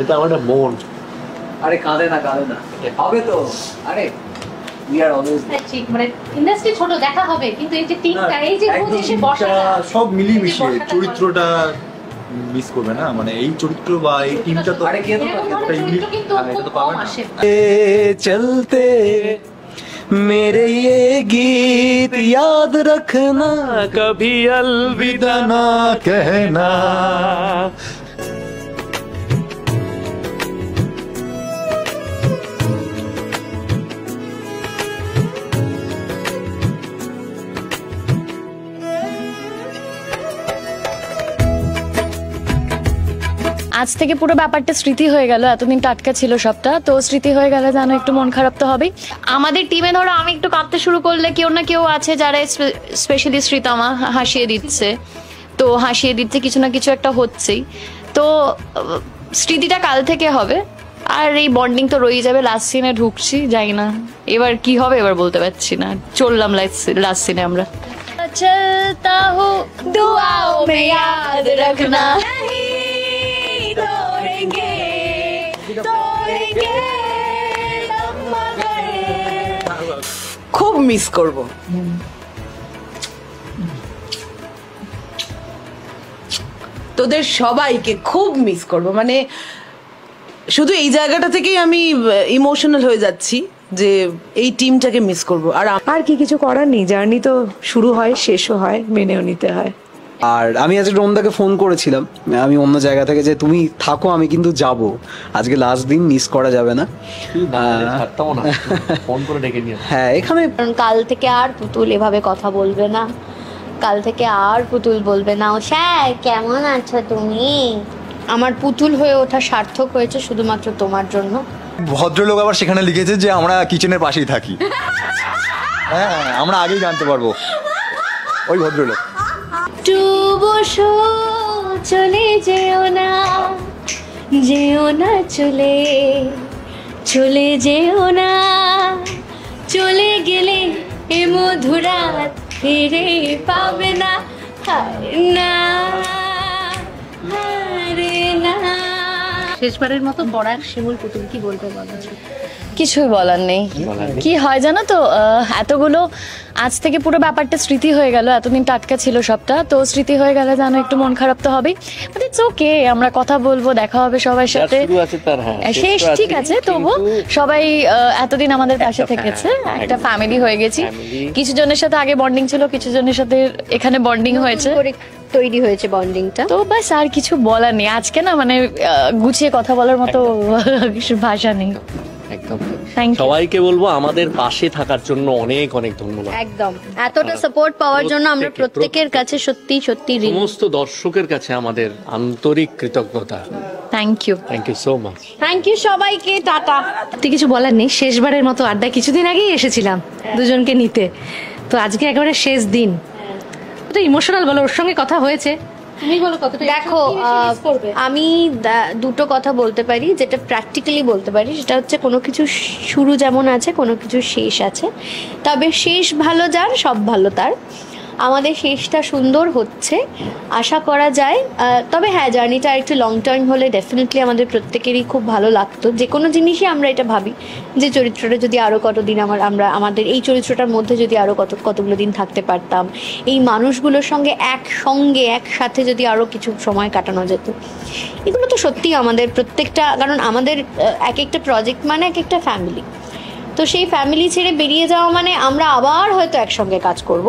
এটা আমার একটা মন। আরে কাঁদে না হবে তো। আরে we are always ঠিক মানে ইন্ডাস্ট্রি ছোট দেখা হবে কিন্তু এই যে টিমটা এই যে রোজ এসে বসা সব মিলিয়ে মিশিয়ে চরিত্রটা মিস করবে না, মানে এই চরিত্র বা এই টিমটা তো আরে কি কিন্তু খুব কম আসে। चलते मेरे ये गीत याद रखना, कभी अलविदा ना कहना। আজ থেকে পুরো ব্যাপারটা স্মৃতি হয়ে গেল, এতদিন টাটকা ছিল সবটা, তো স্মৃতি হয়ে গেলে জানো একটু মন খারাপ তো হবেই। আমাদের টিমে ধরো আমি একটু কাঁদতে শুরু করলে কেউ না কেউ আছে যারা স্পেশালি শ্রীতমা হাসিয়ে দিচ্ছে, তো হাসিয়ে দিচ্ছে কিছু না কিছু একটা হচ্ছেই। তো স্মৃতিটা কাল থেকে হবে, আর এই বন্ডিং তো রয়ে যাবে। লাস্ট সিনে ঢুকছি, যাই না এবার কি হবে এবার বলতে পারছি না। চললাম লাস্ট সিনে আমরা। চলতা হো দুআও মে ইয়াদ রাখনা, খুব মিস করব। তোদের সবাইকে খুব মিস করব, মানে শুধু এই জায়গাটা থেকেই আমি ইমোশনাল হয়ে যাচ্ছি যে এই টিমটাকে মিস করব। আর কি কিছু করার নেই, জার্নি তো শুরু হয় শেষও হয়, মেনেও নিতে হয়। আর আমি আজকে রোমদাকে ফোন করেছিলাম, আমি অন্য জায়গা থেকে, যে তুমি থাকো আমি কিন্তু যাব, আজকে লাস্ট দিন মিস করা যাবে না। ফোন করে ডেকে নিয়ে হ্যাঁ এখানে কাল থেকে আর পুতুল এভাবে কথা বলবে না, কাল থেকে আর পুতুল বলবে না ও স্যার কেমন আছো তুমি। আমার পুতুল হয়ে ওঠা সার্থক হয়েছে শুধুমাত্র তোমার জন্য। ভদ্রলোক আবার সেখানে লিখেছে যে আমরা কিচেনের পাশেই থাকি। হ্যাঁ আমরা আগেই জানতে পারবো ওই ভদ্রলোক। বসো চলে যেও না, যেও না চলে চলে যেও না, চলে গেলে এ মধুরাত ফিরে পাবে না, না হারে না। শেষবারের মতো বড় এক শিমুল পুতুল কি বলতে বলা যায়? কিছুই বলার নেই। কি হয় জানো তো, এতগুলো আজ থেকে পুরো ব্যাপারটা স্মৃতি হয়ে গেল, এতদিন টাটকা ছিল সবটা, তো স্মৃতি হয়ে গেলে জানো একটু মন খারাপ তো হবেই। বাট ইটস ওকে, আমরা কথা বলবো, দেখা হবে সবার সাথে। শেষ ঠিক আছে, তবু সবাই এতদিন আমাদের পাশে থেকেছে, একটা ফ্যামিলি হয়ে গেছি। কিছু জনের সাথে আগে বন্ডিং ছিল, কিছু জনের সাথে এখানে বন্ডিং হয়েছে, তৈরি হয়েছে বন্ডিংটা। তো বাস আর কিছু বলার নেই আজকে, না মানে গুছিয়ে কথা বলার মতো ভাষা নেই। একদম সবাইকে বলবো আমাদের পাশে থাকার জন্য অনেক অনেক ধন্যবাদ। একদম এতটা সাপোর্ট পাওয়ার জন্য আমরা প্রত্যেকের কাছে সত্যি সত্যি সমস্ত দর্শকের কাছে আমাদের আন্তরিক কৃতজ্ঞতা। Thank you so much. Thank you সবাইকে, টাটা। কিছু বলার নেই, শেষবারের মতো আড্ডা কিছুদিন আগেই এসেছিলাম দুজনকে নিতে, তো আজকে একেবারে শেষ দিন। তো ইমোশনাল বলো, ওর সঙ্গে কথা হয়েছে, তুমি বলো কতটা। দেখো আমি দুটো কথা বলতে পারি, যেটা প্র্যাকটিক্যালি বলতে পারি সেটা হচ্ছে কোনো কিছু শুরু যেমন আছে কোনো কিছু শেষ আছে, তবে শেষ ভালো যার সব ভালো তার। আমাদের শেষটা সুন্দর হচ্ছে আশা করা যায়, তবে হ্যাঁ জার্নিটা একটু লং টার্ম হলে ডেফিনেটলি আমাদের প্রত্যেকেরই খুব ভালো লাগতো। যে কোনো জিনিসই আমরা এটা ভাবি যে চরিত্রটা যদি আরও কতদিন আমরা আমাদের এই চরিত্রটার মধ্যে যদি আরও কতগুলো দিন থাকতে পারতাম, এই মানুষগুলোর সঙ্গে একসাথে যদি আরও কিছু সময় কাটানো যেত। এগুলো তো সত্যিই আমাদের প্রত্যেকটা, কারণ আমাদের এক একটা প্রজেক্ট মানে এক একটা ফ্যামিলি, তো সেই ফ্যামিলি ছেড়ে বেরিয়ে যাওয়া মানে আমরা আবার হয়তো একসঙ্গে কাজ করব।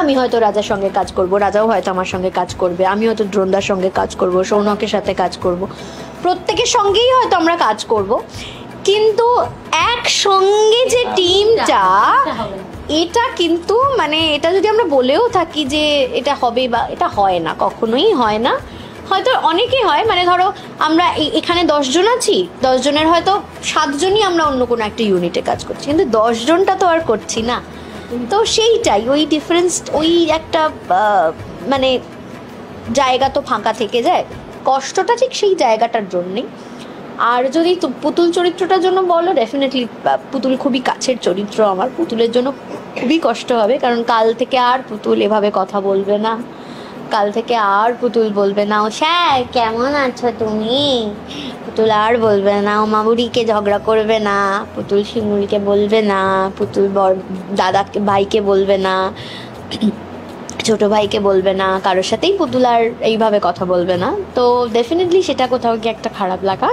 আমি হয়তো রাজার সঙ্গে কাজ করব, রাজাও হয়তো আমার সঙ্গে কাজ করবে, আমি হয়তো দ্রোণদার সঙ্গে কাজ করব, সৌনকের সাথে কাজ করব, প্রত্যেকের সঙ্গেই হয়তো আমরা কাজ করব, কিন্তু একসঙ্গে যে টিমটা, এটা কিন্তু মানে এটা যদি আমরা বলেও থাকি যে এটা হবে বা এটা হয় না, কখনোই হয় না। হয়তো অনেকেই হয়, মানে ধরো আমরা এখানে 10 জন আছি, 10 জনের হয়তো 7 জনই আমরা অন্য কোনো একটা ইউনিটে কাজ করছি, কিন্তু 10 জনটা তো আর করছি না। তো সেইটাই, ওই ডিফারেন্স, ওই একটা মানে জায়গা তো ফাঁকা থেকে যায়, কষ্টটা ঠিক সেই জায়গাটার জন্যেই। আর যদি পুতুল চরিত্রটার জন্য বলো, ডেফিনেটলি পুতুল খুবই কাছের চরিত্র আমার, পুতুলের জন্য খুবই কষ্ট হবে, কারণ কাল থেকে আর পুতুল এভাবে কথা বলবে না, কাল থেকে আর পুতুল বলবে না ও স্যার কেমন আছো তুমি, পুতুল আর বলবে না ও মামুরিকে ঝগড়া করবে না, পুতুল শিমুলকে বলবে না, পুতুল দাদাকে ভাইকে বলবে না, ছোট ভাইকে বলবে না, কারোর সাথেই পুতুল আর এইভাবে কথা বলবে না। তো ডেফিনেটলি সেটা কোথাও গিয়ে একটা খারাপ লাগা,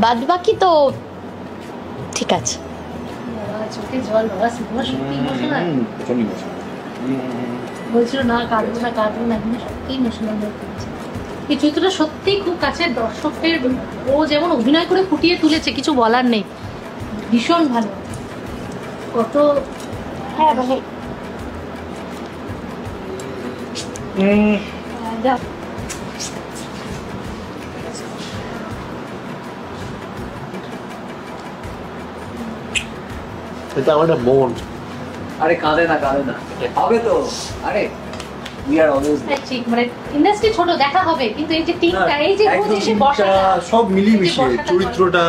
বাদ বাকি তো ঠিক আছে। চোখে জল, বাবা সিনেমা সত্যি ইমোশনাল। বলছিল না কাঁদবো না কাঁদবো না, কিন্তু সত্যি ইমোশনাল হয়ে পড়েছে। এই চরিত্রটা সত্যি খুব কাছের দর্শকদের, ও যেমন অভিনয় করে ফুটিয়ে তুলেছে কিছু বলার নেই, ভীষণ ভালো। কত হ্যাঁ মানে এটা আমার একটা মন। আরে কাঁদে না হবে তো, আরে উই আর অলওয়েজ ঠিক, মানে ইন্ডাস্ট্রি ছোট দেখা হবে, কিন্তু এই যে টিমটা, এই যে রোজ এসে বসা, সব মিলিয়ে মিশিয়ে চরিত্রটা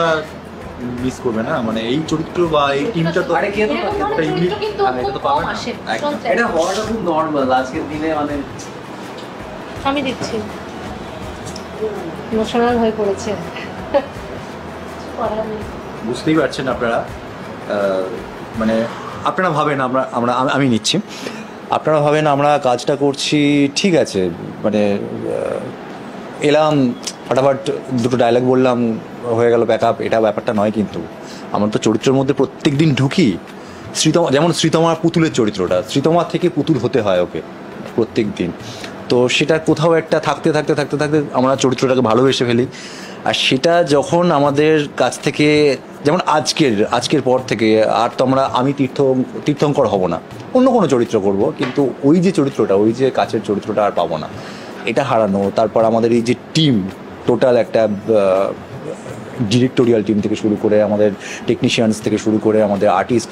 মিস করবে না, মানে এই চরিত্র বা এই টিমটা তো আরে কে তো এরকম ধরনের চরিত্র কিন্তু এটা তো খুব কম পাবে না। আসে। একদম। এটা হওয়াটা খুব নর্মাল আজকের দিনে, মানে আমি দিচ্ছি, ইমোশনাল হয়ে পড়েছে। করার নেই। বুঝতেই পারছেন আপনারা, মানে আপনারা ভাবেন আমি নিচ্ছি, আপনারা ভাবেন আমরা কাজটা করছি ঠিক আছে, মানে এলাম ফটাফট দুটো ডায়লগ বললাম হয়ে গেল ব্যাকআপ, এটা ব্যাপারটা নয়। কিন্তু আমরা তো চরিত্রের মধ্যে প্রত্যেক দিন ঢুকি। যেমন শ্রীতমা পুতুলের চরিত্রটা, শ্রীতমা থেকে পুতুল হতে হয় ওকে প্রত্যেক দিন, তো সেটা কোথাও একটা থাকতে থাকতে থাকতে থাকতে আমরা চরিত্রটাকে ভালোবেসে ফেলি। আর সেটা যখন আমাদের কাছ থেকে, যেমন আজকের পর থেকে আর তো আমি তীর্থঙ্কর হব না, অন্য কোনো চরিত্র করব, কিন্তু ওই যে চরিত্রটা, ওই যে কাছের চরিত্রটা আর পাবো না, এটা হারানো। তারপর আমাদের এই যে টিম, টোটাল একটা ডিরেক্টোরিয়াল টিম থেকে শুরু করে আমাদের টেকনিশিয়ানস থেকে শুরু করে আমাদের আর্টিস্ট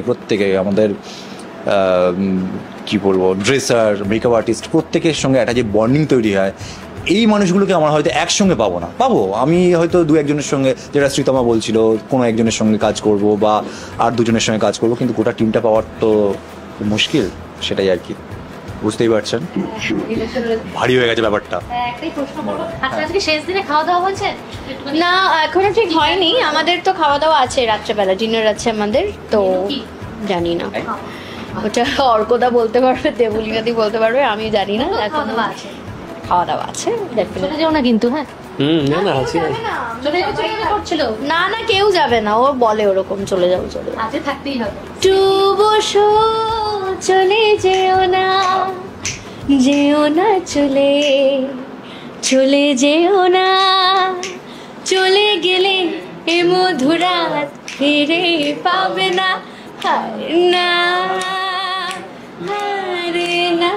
প্রত্যেকে আমাদের কি বলবো, ড্রেসার, মেকআপ আর্টিস্ট, প্রত্যেকের সঙ্গে একটা যে বন্ডিং তৈরি হয়, এই মানুষগুলোকে আমার হয়তো একসঙ্গে পাবো আমি হয়তো দু একজনের সঙ্গে, যেটা শ্রীতমা বলছিল, কোনো একজনের সঙ্গে কাজ করব বা আর দুজনের সঙ্গে কাজ করব, কিন্তু গোটা টিমটা পাওয়ার তো মুশকিল, সেটাই আর কি, বুঝতেই পারছেন, ভারী হয়ে গেছে ব্যাপারটা। একটাই প্রশ্ন করবো, আজকে শেষ দিনে খাওয়া দাওয়া হয়েছে? না এখনো ঠিক হয়নি, আমাদের তো খাওয়া দাওয়া আছে, রাত্রেবেলা ডিনার আছে আমাদের, তো জানি না, ওটা অর্কদা বলতে পারবে, দেবলিনাদি বলতে পারবে, আমি জানি না। এখন খাওয়া দাওয়া আছে, চলে যাও না কিন্তু। হ্যাঁ না আছি চলে যাবে করছিল না না কেউ যাবে না, ও বলে ওরকম চলে যাও আজকে থাকতেই হবে। টু বসো চলে যেও না চলে যেও না, চলে গেলে এ মধুরাত ফিরে পাবে না, না হারে না।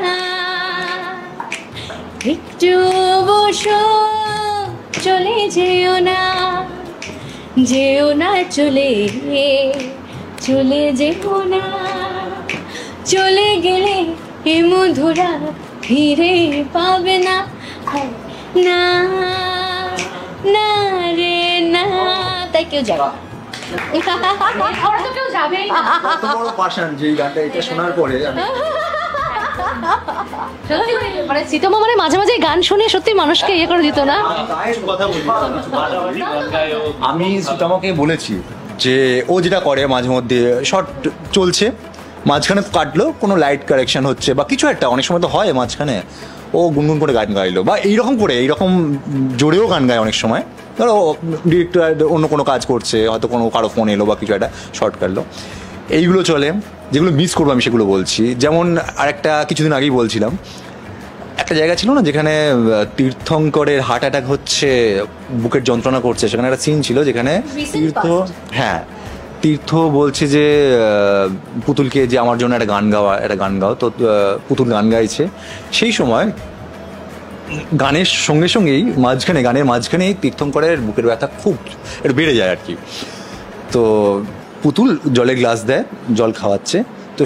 একটু বসো চলে যেও না চলে যেও না, চলে গেলে এ মধুরা ফিরে পাবে না, না না রে না। তাই কেউ যাবে কেউ যাবেই না। কত বড় পাশান যে গানটা, এটা শোনার পরে মানে শ্রীতমা মানে মাঝে মাঝে গান শুনে সত্যি মানুষকে ইয়ে করে দিত না। আমি শ্রীতমাকে বলেছি যে ও যেটা করে মাঝে মধ্যে শর্ট চলছে, মাঝখানে কাটলো, কোনো লাইট কারেকশন হচ্ছে বা কিছু একটা, অনেক সময় তো হয় মাঝখানে ও গুনগুন করে গান গাইলো, বা এইরকম জোরেও গান গায় অনেক সময়। ধরো ডিরেক্টর অন্য কোনো কাজ করছে, হয়তো কারো ফোন এলো বা কিছু একটা শর্ট কাটলো, এইগুলো চলে। যেগুলো মিস করবো আমি সেগুলো বলছি, যেমন আরেকটা কিছুদিন আগেই বলছিলাম, একটা জায়গা ছিল না যেখানে তীর্থঙ্করের হার্ট অ্যাটাক হচ্ছে, বুকের যন্ত্রণা করছে, সেখানে একটা সিন ছিল যেখানে তীর্থ বলছে যে পুতুলকে যে আমার জন্য একটা গান গাও, তো পুতুল গান গাইছে। সেই সময় গানের সঙ্গেই গানের মাঝখানেই তীর্থঙ্করের বুকের ব্যথা খুব একটু বেড়ে যায় আর কি। তো পুতুল জলে গ্লাস দেয়, জল খাওয়াচ্ছে, তো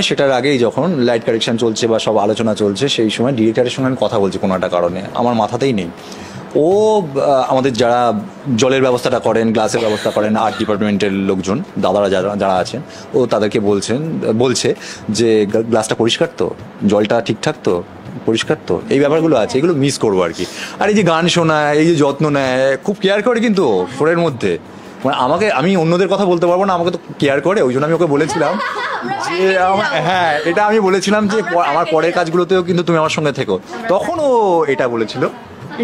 সেটার আগেই যখন লাইট কারেকশন চলছে বা সব আলোচনা চলছে, সেই সময় ডিরেক্টরের সঙ্গে আমি কথা বলছি কোনো একটা কারণে, আমার মাথাতেই নেই। ও আমাদের যারা জলের ব্যবস্থাটা করেন, গ্লাসের ব্যবস্থা করেন, আর্ট ডিপার্টমেন্টের লোকজন দাদারা যারা আছেন, ও তাদেরকে বলছে যে গ্লাসটা পরিষ্কার তো, জলটা ঠিকঠাক তো, পরিষ্কার তো, এই ব্যাপারগুলো আছে, এগুলো মিস করবো আর কি। আর এই যে গান শোনা, এই যে যত্ন নেয়, খুব কেয়ার করে কিন্তু শোরের মধ্যে। মানে আমাকে, আমি অন্যদের কথা বলতে পারবো না, আমাকে তো কেয়ার করে, ওই জন্য আমি ওকে বলেছিলাম যে হ্যাঁ, এটা আমি বলেছিলাম যে আমার পরের কাজগুলোতেও কিন্তু তুমি আমার সঙ্গে থেকো। তখন ও এটা বলেছিল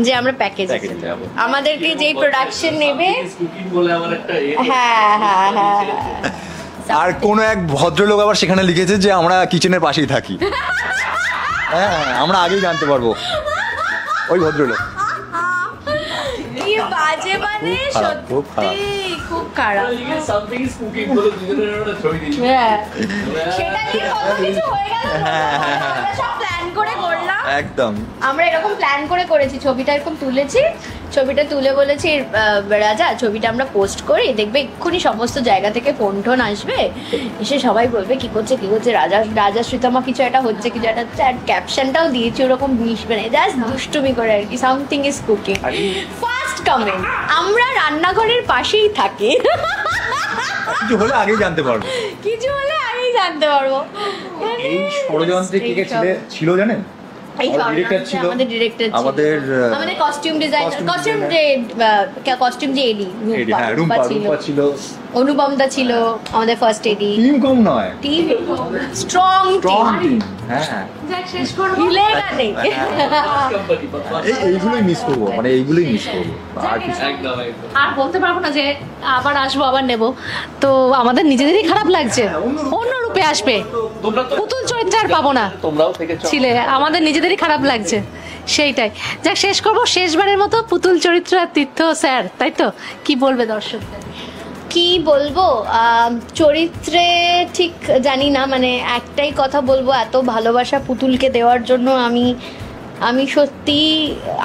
যে আমরা প্যাকেজ যাবো। আমাদেরকে যেই প্রোডাকশন নেবে, কুকিং বলে আমার একটা হ্যাঁ হ্যাঁ হ্যাঁ আর কোন এক ভদ্রলোক আবার সেখানে লিখেছে যে আমরা কিচেনের পাশেই থাকি। হ্যাঁ, আমরা আগেই জানতে পারবো ওই ভদ্রলোক। কি বাজে, মানে খুব খারাপ, খুব খারাপ। সত্যি খুব খারাপ। সামথিং ইজ কুকিং বলে দুজনের একটা ছবি দিয়েছি। হ্যাঁ, সেটা নিয়ে কত কিছু হয়ে গেল। আমরা সব প্ল্যান করে করলাম, একদম আমরা এরকম প্ল্যান করে করেছি, ছবিটা এরকম তুলেছি, ছবিটা তুলে বলেছি রাজা ছবিটা আমরা পোস্ট করি, দেখবে এক্ষুনি সমস্ত জায়গা থেকে ফোন টোন আসবে, এসে সবাই বলবে কি করছে রাজা রাজা শ্রীতমা কিছু একটা হচ্ছে, কিছু একটা হচ্ছে। আর ক্যাপশনটাও দিয়েছি ওরকম মিশবে না, জাস্ট দুষ্টুমি করে আর কি, something is cooking. First comment, আমরা রান্নাঘরের পাশেই থাকি। কিছু হলে আগেই জানতে পারবো, কিছু হলে আগেই জানতে পারবো। এই ষড়যন্ত্রে কে কে ছিল জানেন? ডিরেক্টর ছিল, আমাদের ডিরেক্টর ছিল, আমাদের কস্টিউম ডিজাইনার, কস্টিউম যে এডি রূপা ছিল, অনুপমদা ছিল আমাদের ফার্স্ট এডি। টিম কম নয়, টিম স্ট্রং টিম। হ্যাঁ, শেষ করবো হিলেগা নেই। এইগুলোই মিস করবো, মানে এইগুলোই মিস করবো, আর কিছু একদম একদম। আর বলতে পারবো না যে আবার আসবো আবার নেব, তো আমাদের নিজেদেরই খারাপ লাগছে। অন্য রূপে আসবে, পুতুল চরিত্রে আর পাবো না, তোমরাও থেকেছো ছিলে আমাদের নিজেদেরই খারাপ লাগছে, সেইটাই। যাক, শেষ করবো শেষবারের মতো পুতুল চরিত্র আর তীর্থ স্যার, তাই তো? কি বলবে দর্শকদের? কি বলবো, চরিত্রে ঠিক জানি না, মানে একটাই কথা বলবো, এত ভালোবাসা পুতুলকে দেওয়ার জন্য আমি সত্যি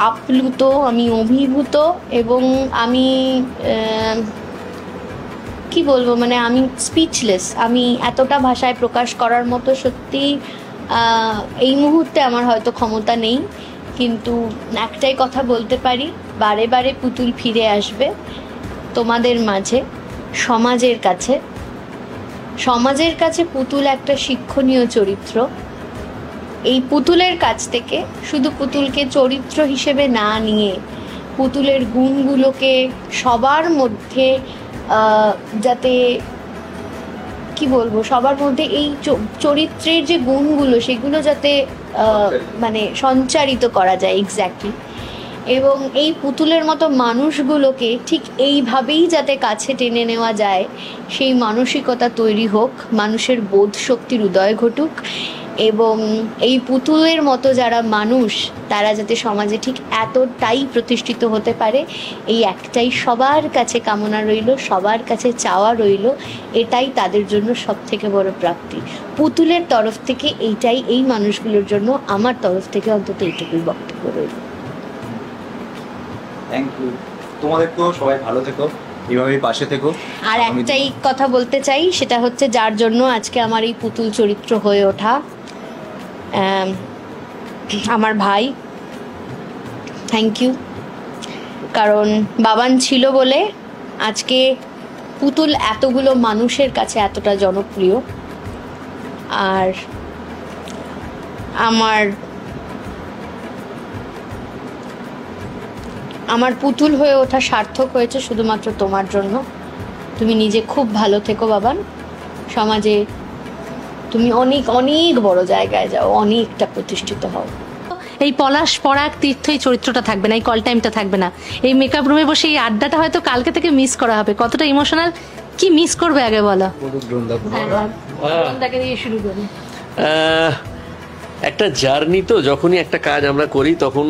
আপ্লুত, আমি অভিভূত, এবং আমি কি বলবো, মানে আমি স্পিচলেস, আমি এতটা ভাষায় প্রকাশ করার মতো সত্যি এই মুহূর্তে আমার হয়তো ক্ষমতা নেই। কিন্তু একটাই কথা বলতে পারি, বারে বারে পুতুল ফিরে আসবে তোমাদের মাঝে, সমাজের কাছে পুতুল একটা শিক্ষণীয় চরিত্র। এই পুতুলের কাছ থেকে শুধু পুতুলকে চরিত্র হিসেবে না নিয়ে পুতুলের গুণগুলোকে সবার মধ্যে যাতে কি বলবো, সবার মধ্যে এই চরিত্রের যে গুণগুলো সেগুলো যাতে মানে সঞ্চারিত করা যায় এক্স্যাক্টলি, এবং এই পুতুলের মতো মানুষগুলোকে ঠিক এইভাবেই যাতে কাছে টেনে নেওয়া যায়, সেই মানসিকতা তৈরি হোক, মানুষের বোধ শক্তির উদয় ঘটুক, এবং এই পুতুলের মতো যারা মানুষ তারা যাতে সমাজে ঠিক এতটাই প্রতিষ্ঠিত হতে পারে, এই একটাই সবার কাছে কামনা রইল, সবার কাছে চাওয়া রইল। এটাই তাদের জন্য সব থেকে বড় প্রাপ্তি। পুতুলের তরফ থেকে এইটাই, এই মানুষগুলোর জন্য আমার তরফ থেকে অন্তত এইটুকুই বক্তব্য রইল। থ্যাংক ইউ, তোমাদেরকেও, সবাই ভালো থেকো, এইভাবেই পাশে থেকো। আর একটাই কথা বলতে চাই, সেটা হচ্ছে যার জন্য আজকে আমার এই পুতুল চরিত্র হয়ে ওঠা, আমার ভাই, থ্যাংক ইউ। কারণ বাবান ছিল বলে আজকে পুতুল এতগুলো মানুষের কাছে এতটা জনপ্রিয়। আর আমার পুতুল হয়ে ওঠা সার্থক হয়েছে শুধুমাত্র তোমার জন্য। তুমি নিজে খুব ভালো থেকো বাবান, সমাজে তুমি অনেক অনেক বড় জায়গায় যাও, অনেকটা প্রতিষ্ঠিত হও। এই পলাশ পরাগ তীর্থ এই চরিত্রটা থাকবে না, এই কল টাইমটা থাকবে না, এই মেকআপ রুমে বসে এই আড্ডাটা হয়তো কালকে থেকে মিস করা হবে। কতটা ইমোশনাল, কি মিস করবে আগে বলো? বৃন্দাকে দিয়ে শুরু করি। একটা জার্নি তো, যখনই একটা কাজ আমরা করি তখন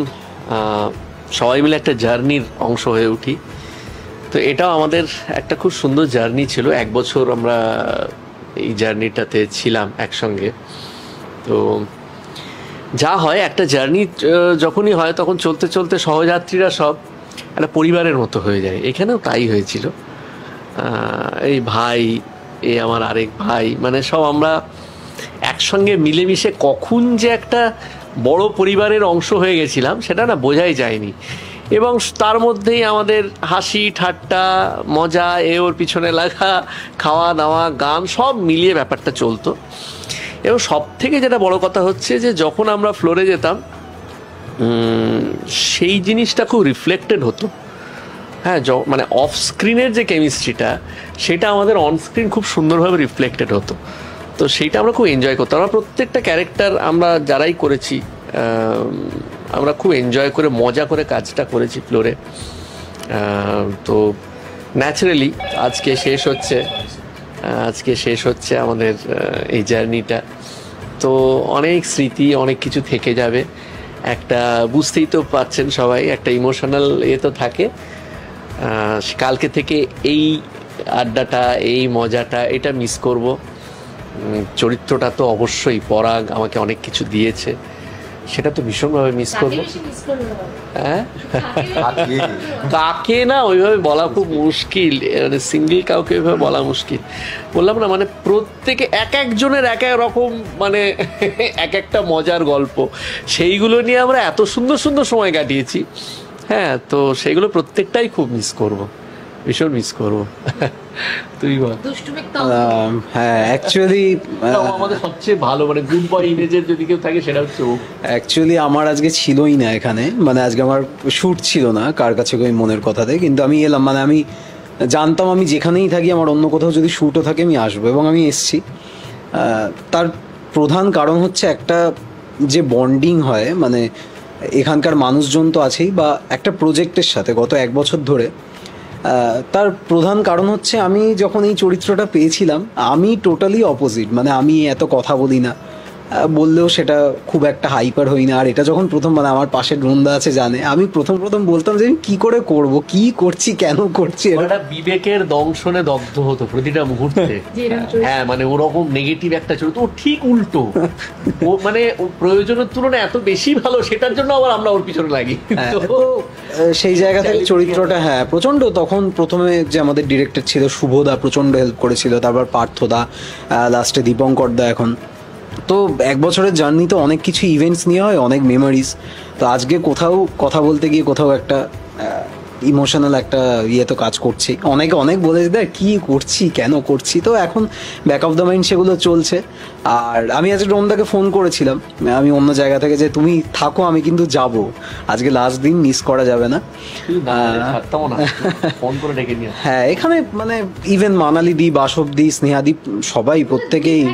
সবাই মিলে একটা জার্নির অংশ হয়ে উঠি। তো এটাও আমাদের একটা খুব সুন্দর জার্নি ছিল, 1 বছর আমরা এই জার্নিটাতে ছিলাম একসঙ্গে। তো যা হয়, একটা জার্নি যখনই হয় তখন চলতে চলতে সহযাত্রীরা সব একটা পরিবারের মতো হয়ে যায়। এখানেও তাই হয়েছিল। এই ভাই, এই আমার আরেক ভাই, মানে সব আমরা একসঙ্গে মিলেমিশে কখন যে একটা বড় পরিবারের অংশ হয়ে গেছিলাম সেটা না বোঝাই যায়নি। এবং তার মধ্যেই আমাদের হাসি ঠাট্টা মজা, ওর পিছনে লাগা, খাওয়া দাওয়া গান সব মিলিয়ে ব্যাপারটা চলতো। এবং সব থেকে যেটা বড় কথা হচ্ছে যে যখন আমরা ফ্লোরে যেতাম সেই জিনিসটা খুব রিফ্লেক্টেড হতো। হ্যাঁ, মানে অফ স্ক্রিনের যে কেমিস্ট্রিটা সেটা আমাদের অন স্ক্রিন খুব সুন্দরভাবে রিফ্লেক্টেড হতো। তো সেইটা আমরা খুব এনজয় করতাম। আমরা প্রত্যেকটা ক্যারেক্টার আমরা যারাই করেছি আমরা খুব এনজয় করে মজা করে কাজটা করেছি ফ্লোরে। তো ন্যাচারালি আজকে শেষ হচ্ছে আমাদের এই জার্নিটা। তো অনেক স্মৃতি, অনেক কিছু থেকে যাবে। একটা বুঝতেই তো পারছেন সবাই, একটা ইমোশনাল তো থাকে। কালকে থেকে এই আড্ডাটা, এই মজাটা, এটা মিস করব। চরিত্রটা তো অবশ্যই, পরাগ আমাকে অনেক কিছু দিয়েছে, সেটা তো ভীষণভাবে মিস করবো। হ্যাঁ, কাকে না ওইভাবে বলা খুব মুশকিল, মানে সিঙ্গেল কাউকে ওইভাবে বলা মুশকিল। বললাম না, মানে প্রত্যেকে এক একজনের এক এক রকম, মানে এক একটা মজার গল্প, সেইগুলো নিয়ে আমরা এত সুন্দর সুন্দর সময় কাটিয়েছি। হ্যাঁ, তো সেগুলো প্রত্যেকটাই খুব মিস করব, ভীষণ মিস করব। তুই বল। হ্যাঁ, অ্যাকচুয়ালি আমাদের সবচেয়ে ভালো, মানে গুড বয় ইমেজের যদি কেউ থাকে সেটা হচ্ছে ও। অ্যাকচুয়ালি আমার আজকে ছিলই না এখানে, মানে আজকে আমার শ্যুট ছিল না কার কাছে ওই মনের কথাতে, কিন্তু আমি এলাম। মানে আমি জানতাম আমি যেখানেই থাকি আমার অন্য কোথাও যদি শ্যুটও থাকে আমি আসবো, এবং আমি এসছি। তার প্রধান কারণ হচ্ছে একটা যে বন্ডিং হয়, মানে এখানকার মানুষজন তো আছেই, বা একটা প্রজেক্টের সাথে গত 1 বছর ধরে, তার প্রধান কারণ হচ্ছে আমি যখন এই চরিত্রটা পেয়েছিলাম আমি টোটালি অপোজিট। মানে আমি এত কথা বলি না, বললেও সেটা খুব একটা হাইপার হই না। আর এটা যখন প্রথম, মানে আমার পাশে ড্রোনদা আছে জানে, আমি প্রথম বলতাম যে আমি কি করে করব, কি করছি, কেন করছি। এটা বিবেকের দংশনে দগ্ধ হতো প্রতিটা মুহূর্তে। হ্যাঁ, মানে ওরকম নেগেটিভ একটা চরিত্র, ও ঠিক উল্টো। ও মানে প্রয়োজনের তুলনায় এত বেশি ভালো, সেটার জন্য আবার আমরা ওর পিছনে লাগি। তো সেই জায়গা থেকে চরিত্রটা, হ্যাঁ, প্রচন্ড। তখন প্রথমে যে আমাদের ডিরেক্টর ছিল শুভদা, প্রচন্ড হেল্প করেছিল, তারপর পার্থদা, লাস্টে দীপঙ্কর দা। এখন তো 1 বছরের জার্নি তো অনেক কিছু ইভেন্টস নিয়ে হয়, অনেক মেমোরিজ। তো আজকে কোথাও কথা বলতে গিয়ে কোথাও একটা ইমোশনাল একটা তো কাজ করছি। অনেকে অনেক বলেছে দেখ কি করছি, কেন করছি। তো এখন ব্যাক অফ দ্য মাইন্ড সেগুলো চলছে। আর আমি আজকে রোমদাকে ফোন করেছিলাম আমি অন্য জায়গা থেকে, যে তুমি থাকো, আমি কিন্তু যাব, আজকে লাস্ট দিন, মিস করা যাবে না। হ্যাঁ, এখানে মানে ইভেন মানালি দি, বাসব দি, স্নেহাদি, সবাই প্রত্যেকেই।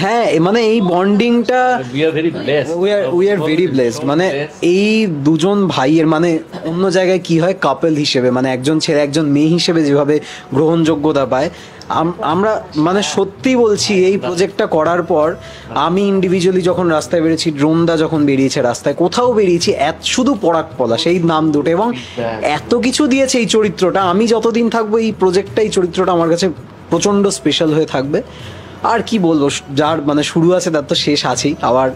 হ্যাঁ, মানে এই বন্ডিংটা উই আর ভেরি ব্লেসড। মানে এই দুজন ভাইয়ের, মানে অন্য জায়গায় কি হয় কাপল হিসেবে, মানে একজন ছেলে একজন মেয়ে হিসেবে যেভাবে গ্রহণযোগ্যতা পায়, আমরা মানে সত্যি বলছি এই প্রজেক্টটা করার পর আমি ইন্ডিভিজুয়ালি যখন রাস্তায় বেরিয়েছি, ড্রোনদা যখন বেরিয়েছে রাস্তায়, কোথাও বেরিয়েছি, শুধু পরাগ পলা সেই নাম দুটো, এবং এত কিছু দিয়েছে এই চরিত্রটা। আমি যতদিন থাকবো এই প্রজেক্টটা, এই চরিত্রটা আমার কাছে প্রচণ্ড স্পেশাল হয়ে থাকবে। আর কি বলবো, যার মানে শুরু আছে তার তো শেষ আছেই, আবার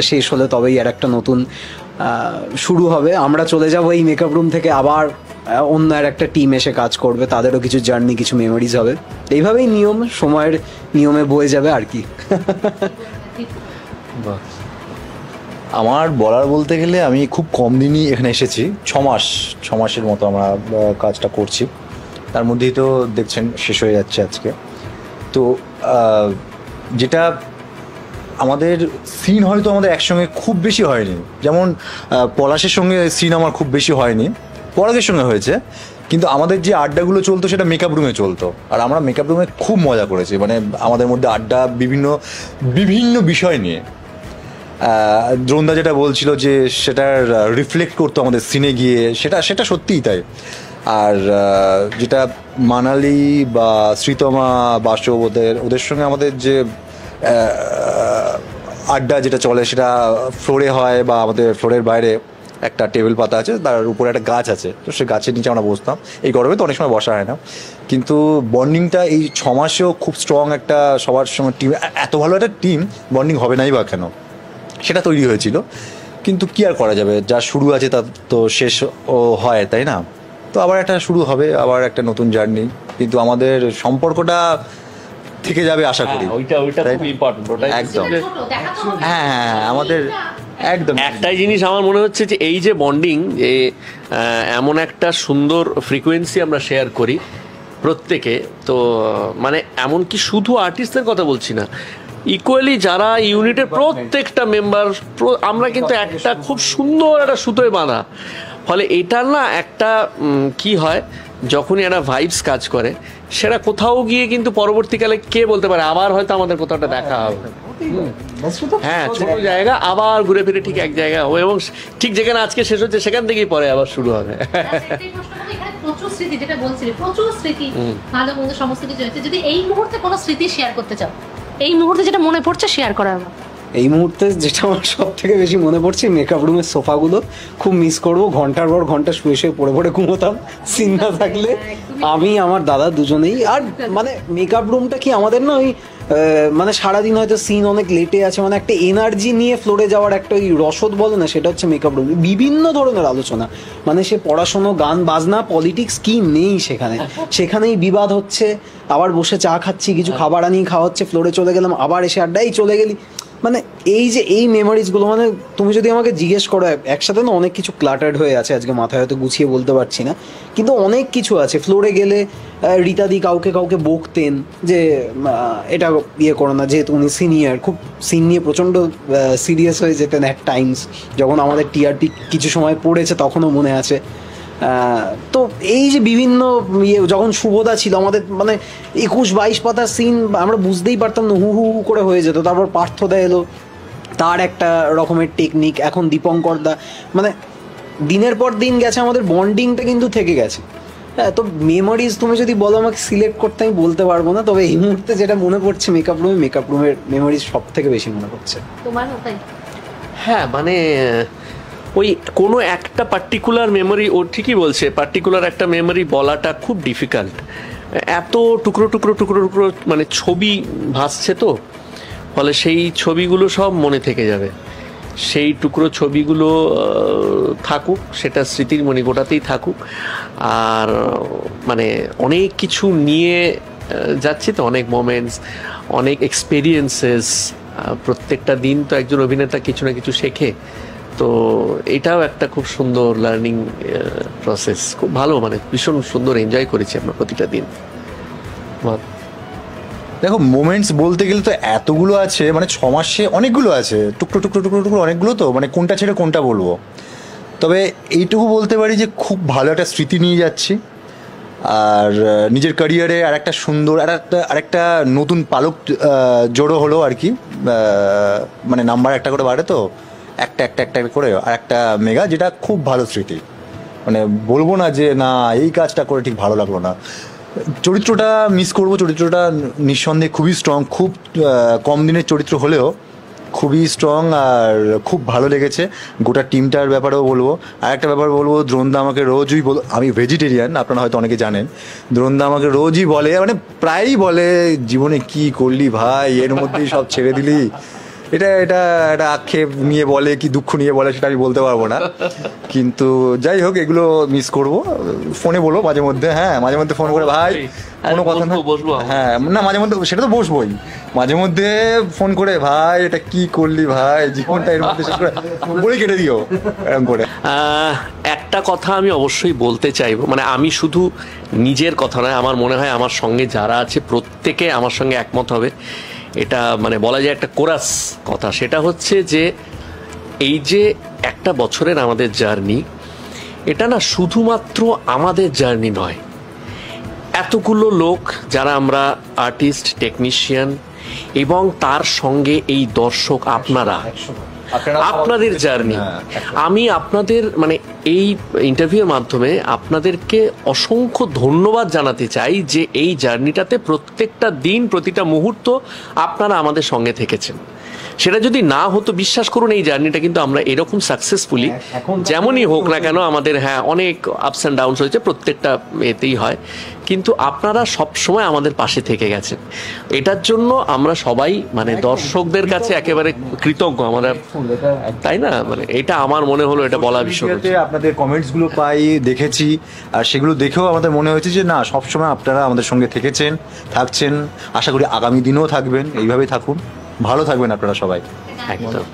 শেষ হলে তবেই আর একটা নতুন শুরু হবে। আমরা চলে যাব এই মেকআপ রুম থেকে, আবার অন্য আর একটা টিম এসে কাজ করবে, তাদেরও কিছু জার্নি, কিছু মেমোরিজ হবে। এইভাবেই সময়ের নিয়মে বয়ে যাবে আর কি। আমার বলার বলতে গেলে আমি খুব কম দিনই এখানে এসেছি, 6 মাসের মতো আমরা কাজটা করছি। তার মধ্যেই তো দেখছেন শেষ হয়ে যাচ্ছে আজকে। তো যেটা আমাদের সিন হয়তো আমাদের একসঙ্গে খুব বেশি হয়নি, যেমন পলাশের সঙ্গে সিন আমার খুব বেশি হয়নি, পরাগের সঙ্গে হয়েছে, কিন্তু আমাদের যে আড্ডাগুলো চলতো সেটা মেকআপ রুমে চলতো। আর আমরা মেকআপ রুমে খুব মজা করেছি, মানে আমাদের মধ্যে আড্ডা বিভিন্ন বিষয় নিয়ে। দ্রোণদা যেটা বলছিল যে সেটার রিফ্লেক্ট করতো আমাদের সিনে গিয়ে, সেটা সত্যিই তাই। আর যেটা মানালি বা শ্রীতমা, বাসব, ওদের সঙ্গে আমাদের যে আড্ডা যেটা চলে সেটা ফ্লোরে হয়, বা আমাদের ফ্লোরের বাইরে একটা টেবিল পাতা আছে, তার উপরে একটা গাছ আছে, তো সেই গাছের নিচে আমরা বসতাম। এই গরমে তো অনেক সময় বসা হয় না, কিন্তু বন্ডিংটা এই 6 মাসেও খুব স্ট্রং একটা, সবার সঙ্গে টিম, এত ভালো একটা টিম বন্ডিং হবে নাই বা কেন, সেটা তৈরি হয়েছিল। কিন্তু কি আর করা যাবে, যা শুরু আছে তা তো শেষ ও হয়, তাই না? তো আবার একটা শুরু হবে, আবার একটা নতুন জার্নি, কিন্তু আমাদের সম্পর্কটা থেকে যাবে আশা করি। ওইটা খুব ইম্পর্টেন্ট, একদম। হ্যাঁ, আমাদের একদম একটাই জিনিস আমার মনে হচ্ছে যে এই যে বন্ডিং, যে এমন একটা সুন্দর ফ্রিকোয়েন্সি আমরা শেয়ার করি, প্রত্যেকে। তো মানে এমনকি শুধু আর্টিস্টদের কথা বলছি না, ইকুয়ালি যারা ইউনিটের প্রত্যেকটা মেম্বার, আমরা কিন্তু একটা খুব সুন্দর একটা সুতোয় বাঁধা। ফলে এটার না একটা কি হয়, যখনই একটা ভাইবস কাজ করে, সেটা কোথাও গিয়ে কিন্তু পরবর্তীকালে কে বলতে পারে আবার হয়তো আমাদের কোথাওটা দেখা হবে। হ্যাঁ, ছোট জায়গা আবার ঘুরে ফিরে ঠিক এক জায়গায় হবে, এবং ঠিক যেখানে আজকে শেষ হচ্ছে সেখান থেকেই পরে আবার শুরু হবে। প্রচুর স্মৃতি, যেটা বলছিলে প্রচুর স্মৃতি, ভালো মন্দ সমস্ত কিছু হয়েছে। যদি এই মুহূর্তে কোনো স্মৃতি শেয়ার করতে চাও, এই মুহূর্তে যেটা মনে পড়ছে শেয়ার করার মতো। এই মুহূর্তে যেটা আমার সব থেকে বেশি মনে পড়ছে, মেকআপ রুমের সোফাগুলো খুব মিস করবো। ঘন্টার পর ঘন্টা শুয়ে শুয়ে পড়ে পড়ে ঘুমোতাম সিন না থাকলে, আমি আমার দাদা দুজনেই। আর মানে মেকআপ রুমটা কি আমাদের না ওই মানে সারাদিন হয়তো সিন অনেক লেটে আছে, মানে একটা এনার্জি নিয়ে ফ্লোরে যাওয়ার একটা ওই রসদ বলে না, সেটা হচ্ছে মেকআপ রুম। বিভিন্ন ধরনের আলোচনা, মানে সে পড়াশোনা, গান বাজনা, পলিটিক্স কি নেই সেখানে, সেখানেই বিবাদ হচ্ছে। আবার বসে চা খাচ্ছি, কিছু খাবার আনিয়ে খাওয়া হচ্ছে, ফ্লোরে চলে গেলাম, আবার এসে আড্ডাই চলে গেলি। মানে এই যে এই মেমোরিজগুলো, মানে তুমি যদি আমাকে জিজ্ঞেস করো, একসাথে না অনেক কিছু ক্লাটার্ড হয়ে আছে আজকে মাথায়, হয়তো গুছিয়ে বলতে পারছি না, কিন্তু অনেক কিছু আছে। ফ্লোরে গেলে রীতাদি কাউকে কাউকে বকতেন যে এটা ইয়ে করো না, যেহেতু উনি সিনিয়র, খুব সিন নিয়ে প্রচণ্ড সিরিয়াস হয়ে যেতেন অ্যাট টাইমস। যখন আমাদের টিআরপি কিছু সময় পড়েছে তখনও মনে আছে। তো এই যে বিভিন্ন ইয়ে, যখন শুভদা ছিল আমাদের, মানে 21-22 পাতার সিন আমরা বুঝতেই পারতাম না, হু হু হু করে হয়ে যেত। তারপর পার্থদা এলো, তার একটা রকমের টেকনিক, এখন দীপঙ্কর দা, মানে দিনের পর দিন গেছে, আমাদের বন্ডিংটা কিন্তু থেকে গেছে। হ্যাঁ, তো মেমোরিজ তুমি যদি বলো আমাকে সিলেক্ট করতে, আমি বলতে পারবো না। তবে এই মুহূর্তে যেটা মনে পড়ছে মেকআপ রুমের মেমোরিজ সব থেকে বেশি মনে পড়ছে। তোমার ওটাই? হ্যাঁ, মানে ওই কোনো একটা পার্টিকুলার মেমোরি, ও ঠিকই বলছে, পার্টিকুলার একটা মেমোরি বলাটা খুব ডিফিকাল্ট। এত টুকরো টুকরো টুকরো টুকরো মানে ছবি ভাসছে, তো ফলে সেই ছবিগুলো সব মনে থেকে যাবে। সেই টুকরো ছবিগুলো থাকুক, সেটা স্মৃতির মণিকোঠাতেই থাকুক। আর মানে অনেক কিছু নিয়ে যাচ্ছি তো, অনেক মোমেন্টস, অনেক এক্সপেরিয়েন্সেস। প্রত্যেকটা দিন তো একজন অভিনেতা কিছু না কিছু শেখে, তো এটাও একটা খুব সুন্দর লার্নিং প্রসেস। খুব ভালো, মানে ভীষণ সুন্দর এনজয় করেছি আমরা প্রতিটা দিন। দেখো, মোমেন্টস বলতে গেলে তো এতগুলো আছে, মানে 6 মাসে অনেকগুলো আছে, টুকরো টুকরো টুকরো টুকরো অনেকগুলো, তো মানে কোনটা ছেড়ে কোনটা বলবো। তবে এইটুকু বলতে পারি যে খুব ভালো একটা স্মৃতি নিয়ে যাচ্ছি, আর নিজের ক্যারিয়ারে আরেকটা সুন্দর আরেকটা নতুন পালক জোড়ো হলো আর কি। মানে নাম্বার একটা করে বাড়ে, তো একটা করে আর একটা মেগা, যেটা খুব ভালো স্মৃতি। মানে বলবো না যে না এই কাজটা করে ঠিক ভালো লাগলো না। চরিত্রটা মিস করবো, চরিত্রটা নিঃসন্দেহে খুবই স্ট্রং, খুব কম দিনের চরিত্র হলেও খুবই স্ট্রং, আর খুব ভালো লেগেছে। গোটা টিমটার ব্যাপারেও বলবো। আর একটা ব্যাপার বলবো, দ্রোণদা আমাকে রোজই আমি ভেজিটেরিয়ান, আপনারা হয়তো অনেকে জানেন। দ্রোণদা আমাকে রোজই বলে, মানে প্রায়ই বলে, জীবনে কি করলি ভাই, এর মধ্যেই সব ছেড়ে দিলি। এটা আক্ষেপ নিয়ে বলে কি দুঃখ নিয়ে বলে সেটা আমি বলতে পারবো না, কিন্তু যাই হোক, এগুলো মিস করবো। ফোনে বলবো মাঝে মধ্যে, হ্যাঁ মাঝে মধ্যে ফোন করে, ভাই কোনো কথা না, হ্যাঁ না মাঝে মধ্যে সেটা তো বসবোই, মাঝে মধ্যে ফোন করে, ভাই এটা কি করলি ভাই, জীবনটা এর মধ্যে শেষ করে বলে কেটে দিও এরকম করে। একটা কথা আমি অবশ্যই বলতে চাইবো, মানে আমি শুধু নিজের কথা নয়, আমার মনে হয় আমার সঙ্গে যারা আছে প্রত্যেকে আমার সঙ্গে একমত হবে। এটা মানে বলা যায় একটা কোরাস কথা, সেটা হচ্ছে যে এই যে একটা বছরের আমাদের জার্নি, এটা না শুধুমাত্র আমাদের জার্নি নয়, এতগুলো লোক যারা আমরা আর্টিস্ট, টেকনিশিয়ান, এবং তার সঙ্গে এই দর্শক, আপনাদের জার্নি। আমি আপনাদের মানে এই ইন্টারভিউর মাধ্যমে আপনাদেরকে অসংখ্য ধন্যবাদ জানাতে চাই যে এই জার্নিটাতে প্রত্যেকটা দিন, প্রতিটা মুহূর্ত আপনারা আমাদের সঙ্গে থেকেছেন। সেটা যদি না হতো, বিশ্বাস করুন এই জার্নিটা কিন্তু আমরা এরকম সাকসেসফুলি যেমনই হোক না কেন, আমাদের হ্যাঁ অনেক আপস অ্যান্ড ডাউনস হয়েছে, প্রত্যেকটা এতেই হয়, কিন্তু আপনারা সবসময় আমাদের পাশে থেকে গেছেন। এটার জন্য আমরা সবাই মানে দর্শকদের কাছে একেবারে কৃতজ্ঞ আমরা, তাই না? মানে এটা আমার মনে হলো এটা বলা বিষয়। আপনাদের কমেন্টসগুলো পাই, দেখেছি, আর সেগুলো দেখেও আমাদের মনে হয়েছে যে না, সবসময় আপনারা আমাদের সঙ্গে থেকেছেন, থাকছেন, আশা করি আগামী দিনেও থাকবেন, এইভাবেই থাকুন, ভালো থাকবেন আপনারা সবাই। একদম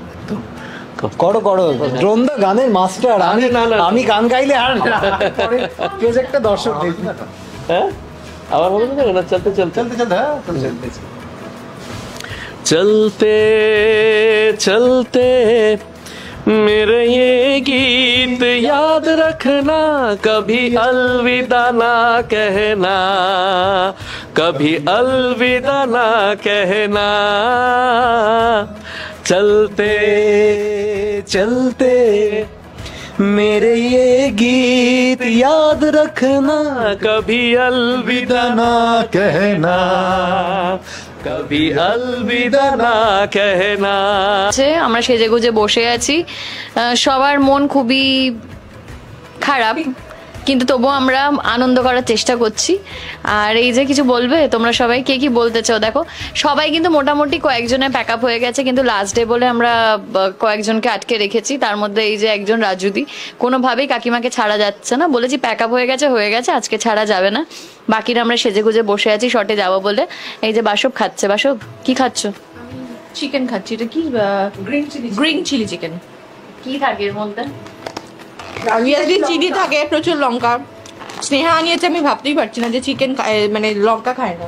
করো দ্রোণদা গানের মাস্টার, আমি গান গাইলে আর প্রজেক্টটা দর্শক দেখি। হ্যাঁ আবার হবে না চলতে চলতে চলতে চলতে হ্যাঁ চলতে চলতে चलते चलते मेरे ये गीत याद रखना, कभी अलविदा ना कहना, कभी अलविदा ना कहना। चलते चलते मेरे ये गीत याद रखना, कभी अलविदा ना कहना, कभी अलविदा ना कहना। আমরা সেজে গুজে বসে আছি, সবার মন খুবই খারাপ, কিন্তু তবুও আমরা আনন্দ করার চেষ্টা করছি। আর এই যে কিছু বলবে তোমরা সবাই, কে কি বলতে চাও? দেখো সবাই কিন্তু মোটামুটি কয়েকজনের প্যাক আপ হয়ে গেছে, কিন্তু লাস্ট ডে বলে আমরা কয়েকজনকে আটকে রেখেছি। তার মধ্যে এই যে একজন রাজুদি, কোনোভাবেই কাকিমাকে ছাড়া যাচ্ছে না, বলেছি প্যাক আপ হয়ে গেছে, আজকে ছাড়া যাবে না। বাকিরা আমরা সেজে গুজে বসে আছি শর্টে যাবো বলে। এই যে বাসব খাচ্ছে। বাসব কি খাচ্ছ? চিকেন খাচ্ছি। এটা কি? Green chilli chicken. কি থাকে এর মধ্যে? অবভিয়াসলি চিলি থাকে, প্রচুর লঙ্কা। স্নেহা আনিয়েছে, আমি ভাবতেই পারছি না যে চিকেন মানে লঙ্কা খায় না।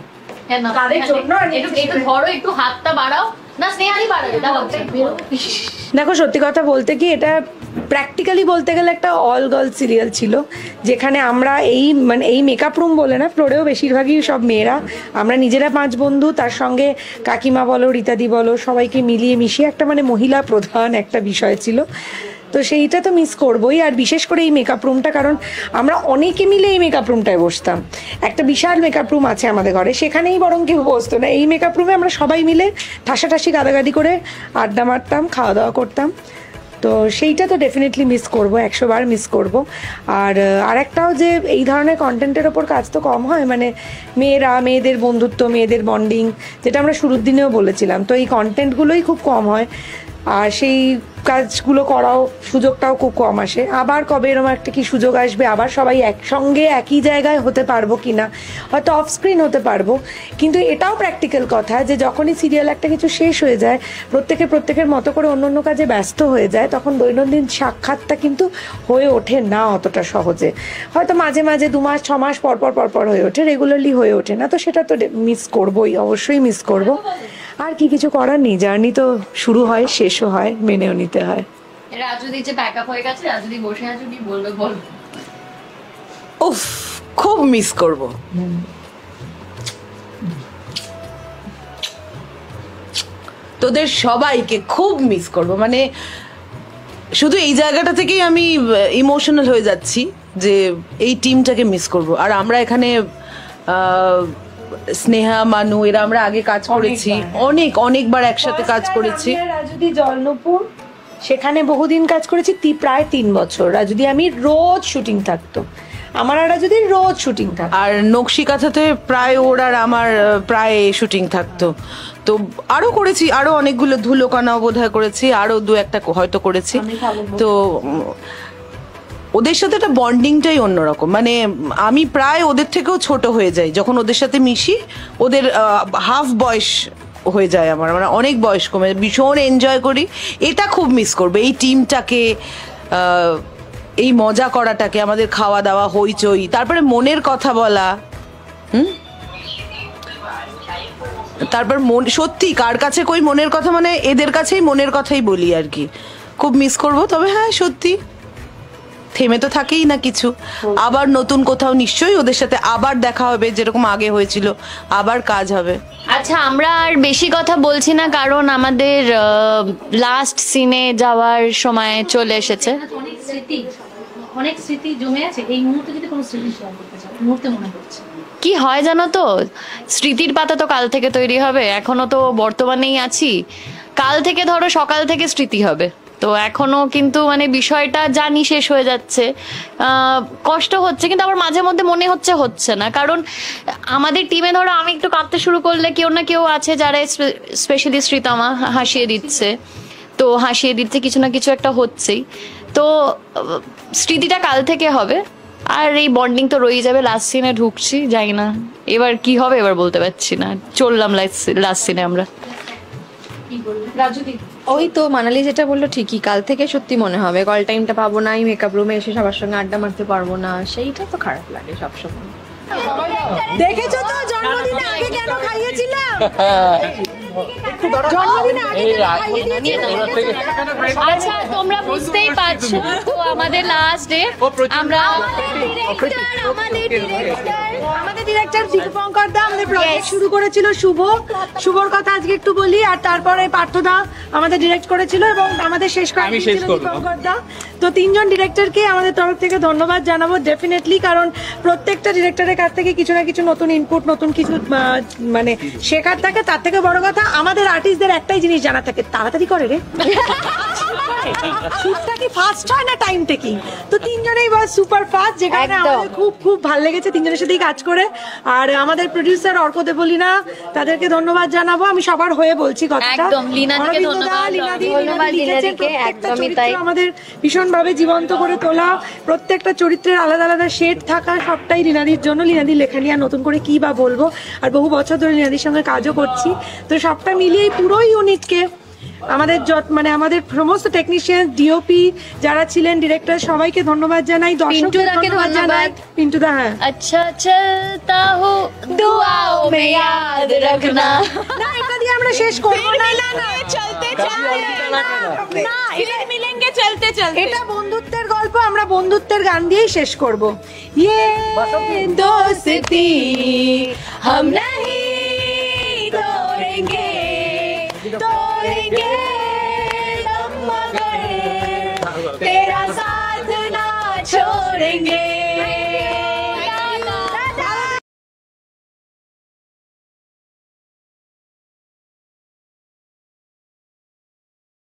একটু হাতটা বাড়াও না, স্নেহাই বাড়াবে। দেখো সত্যি কথা বলতে কি, এটা প্র্যাকটিক্যালি বলতে গেলে একটা অল গার্ল সিরিয়াল ছিল, যেখানে আমরা এই মেকআপ রুম বলে না, ফ্লোরেও বেশিরভাগই সব মেয়েরা, আমরা নিজেরা 5 বন্ধু, তার সঙ্গে কাকিমা বলো, রীতাদি বলো, সবাইকে মিলিয়ে মিশিয়ে একটা মহিলা প্রধান একটা বিষয় ছিল। তো সেইটা তো মিস করবোই। আর বিশেষ করে এই মেকআপ রুমটা, কারণ আমরা অনেকে মিলে এই মেকআপ রুমটায় বসতাম। একটা বিশাল মেকআপ রুম আছে আমাদের ঘরে, সেখানেই বরং কেউ বসতো না। এই মেকআপ রুমে আমরা সবাই মিলে ঠাসাঠাসি গাদাগাদি করে আড্ডা মারতাম, খাওয়া দাওয়া করতাম। তো সেইটা তো ডেফিনেটলি মিস করবো, 100 বার মিস করবো। আর আরেকটাও যে এই ধরনের কন্টেন্টের ওপর কাজ তো কম হয়, মেয়েদের বন্ধুত্ব, মেয়েদের বন্ডিং, যেটা আমরা শুরুর দিনেও বলেছিলাম, তো এই কন্টেন্টগুলোই খুব কম হয়। আর সেই কাজগুলো করাও সুযোগটাও খুব কম আসে। আবার কবে এরকম একটা কি সুযোগ আসবে, আবার সবাই একসঙ্গে একই জায়গায় হতে পারবো কিনা, হয়তো অফ স্ক্রিন হতে পারবো। কিন্তু এটাও প্র্যাকটিক্যাল কথা যে যখনই সিরিয়াল একটা কিছু শেষ হয়ে যায়, প্রত্যেকের মতো করে অন্য কাজে ব্যস্ত হয়ে যায়, তখন দৈনন্দিন সাক্ষাৎটা কিন্তু হয়ে ওঠে না অতটা সহজে। হয়তো মাঝে মাঝে 2 মাস 6 মাস পর হয়ে ওঠে, রেগুলারলি হয়ে ওঠে না। তো সেটা তো মিস করবোই, অবশ্যই মিস করবো। আর কি কিছু করার নেই, জার্নি তো শুরু হয়, শেষও হয়, মেনেও নিতে হয়। রাজুদি যে প্যাক আপ হয়ে গেছে, রাজুদি বসে আছে, কি বলবে বল? উফ, খুব মিস করব। তোদের সবাইকে খুব মিস করব। মানে শুধু এই জায়গাটা থেকেই আমি ইমোশনাল হয়ে যাচ্ছি যে এই টিমটাকে মিস করব। আর আমরা এখানে স্নেহা, মানু, এরা আমরা আগে কাজ করেছি, অনেকবার একসাথে কাজ করেছি। রাজুদি জলনপুর, সেখানে বহুদিন কাজ করেছি, প্রায় 3 বছর। রাজুদি আমি রোজ শুটিং থাকতো, আমার আর রাজুদির রোজ শুটিং থাকতো। আর নকশিকাথাতে প্রায় ওর আর আমার প্রায় শুটিং থাকতো। তো আরো করেছি, আরো অনেকগুলো, ধুলোকানাও বোধহয় করেছি, আরো 2-1টা হয়তো করেছি। তো ওদের সাথে একটা বন্ডিংটাই অন্যরকম। মানে আমি প্রায় ওদের থেকেও ছোট হয়ে যাই যখন ওদের সাথে মিশি। ওদের হাফ বয়স হয়ে যায় আমার, মানে অনেক বয়স কমে, ভীষণ এনজয় করি। এটা খুব মিস করবে, এই টিমটাকে, এই মজা করাটাকে, আমাদের খাওয়া দাওয়া, হইচই, তারপরে মনের কথা বলা। তারপর সত্যি কার কাছে কই মনের কথা, মানে এদের কাছেই মনের কথাই বলি আর কি। খুব মিস করব। তবে হ্যাঁ, সত্যি থেমে তো থাকেই না কিছু। আবার নতুন কোথাও নিশ্চয়ই ওদের সাথে আবার দেখা হবে, যেরকম আগে হয়েছিল, আবার কাজ হবে। আচ্ছা, আমরা আর বেশি কথা বলছি না, কারণ আমাদের লাস্ট সিনে যাওয়ার সময় চলে এসেছে। অনেক স্মৃতি জমে আছে। এই মুহূর্তে যদি কোনো স্মৃতি শেয়ার করতে চাও, মুহূর্তে মনে করছে কি হয় জানো তো, স্মৃতির পাতা তো কাল থেকে তৈরি হবে, এখনো তো বর্তমানেই আছি। কাল থেকে ধরো সকাল থেকে স্মৃতি হবে, তো এখনো কিন্তু বিষয়টা জানি শেষ হয়ে যাচ্ছে, কষ্ট হচ্ছে, কিন্তু আবার মাঝে মধ্যে মনে হচ্ছে না। কারণ আমাদের টিমে ধরো আমি একটু কাঁদতে শুরু করলে কেউ না কেউ আছে যারা, স্পেশালি শ্রীতমা, হাসিয়ে দিচ্ছে, কিছু না কিছু একটা হচ্ছেই। তো স্মৃতিটা কাল থেকে হবে, আর এই বন্ডিং তো রয়ে যাবে। লাস্ট সিনে ঢুকছি, যাই না এবার কি হবে, এবার বলতে পারছি না। চললাম লাস্ট সিনে আমরা। ওই তো মানালি যেটা বললো ঠিকই, কাল থেকে সত্যি মনে হবে কল টাইমটা পাবো না, এই মেকআপ রুমে এসে সবার সঙ্গে আড্ডা মারতে পারবো না, সেইটা তো খারাপ লাগে সবসময়। দেখেছো তো জন্মদিনে আগে কেন খাইয়েছিলাম? জন্মদিনে আগে কেন খাইয়ে দিয়েছিলাম? আচ্ছা তোমরা বুঝতেই পারছো তো আমাদের লাস্ট ডে আমরা আমাদের ডিরেক্টর দীপঙ্কর দা আমাদের প্রজেক্ট শুরু করেছিল শুভর কথা আজকে একটু বলি, আর তারপরে পার্থদা আমাদের ডিরেক্ট করেছিল এবং আমাদের শেষ করেছিল দীপঙ্কর দা। তো তিনজন ডিরেক্টরকে আমাদের তরফ থেকে ধন্যবাদ জানাবো ডেফিনেটলি, কারণ প্রত্যেকটা ডিরেক্টরের কাছ থেকে কিছু না কিছু নতুন ইনপুট, নতুন কিছু মানে শেখার থাকে। তার থেকে বড় কথা আমাদের আর্টিস্টদের একটাই জিনিস জানা থাকে, তাড়াতাড়ি করে রে শুটটা কি ফাস্ট হয় না টাইম টেকিং। তো তিনজনেই বাস সুপার ফাস্ট, যেখানে আমাদের খুব খুব ভালো লেগেছে তিনজনের সাথেই কাজ করে। আর আমাদের প্রোডিউসার অর্ক দেবলীনা, তাদেরকে ধন্যবাদ জানাবো। আমি সবার হয়ে বলছি কথাটা, একদম লিনাদিকে ধন্যবাদ। ধন্যবাদ লিনাদিকে, একদমই তাই। আমাদের ভীষণভাবে জীবন্ত করে তোলা, প্রত্যেকটা চরিত্রের আলাদা আলাদা শেড থাকা, সবটাই লিনাদির জন্য। লিনাদির লেখা নিয়ে নতুন করে কি বা বলবো, আর বহু বছর ধরে লিনাদির সঙ্গে কাজও করছি। তো সবটা মিলিয়ে পুরো ইউনিটকে আমাদের মানে আমাদের সমস্ত টেকনিশিয়ান, ডিওপি যারা ছিলেন, ডিরেক্টর, সবাইকে ধন্যবাদ জানাই। দর্শককে ধন্যবাদ। পিন্টুদা, হ্যাঁ আচ্ছা চলতা হো দুআও মে ইয়াদ রাখনা। না এটা দিয়ে আমরা শেষ করব না, চলতে না এটা মিলেঙ্গে চলতে চলতে। এটা বন্ধুত্বের গল্প, আমরা বন্ধুত্বের গান দিয়েই শেষ করব। ইয়ে দোস্তি হাম नहीं तोड़ेंगे तोड़ेंगे दम मगर तेरा साथ ना छोड़ेंगे।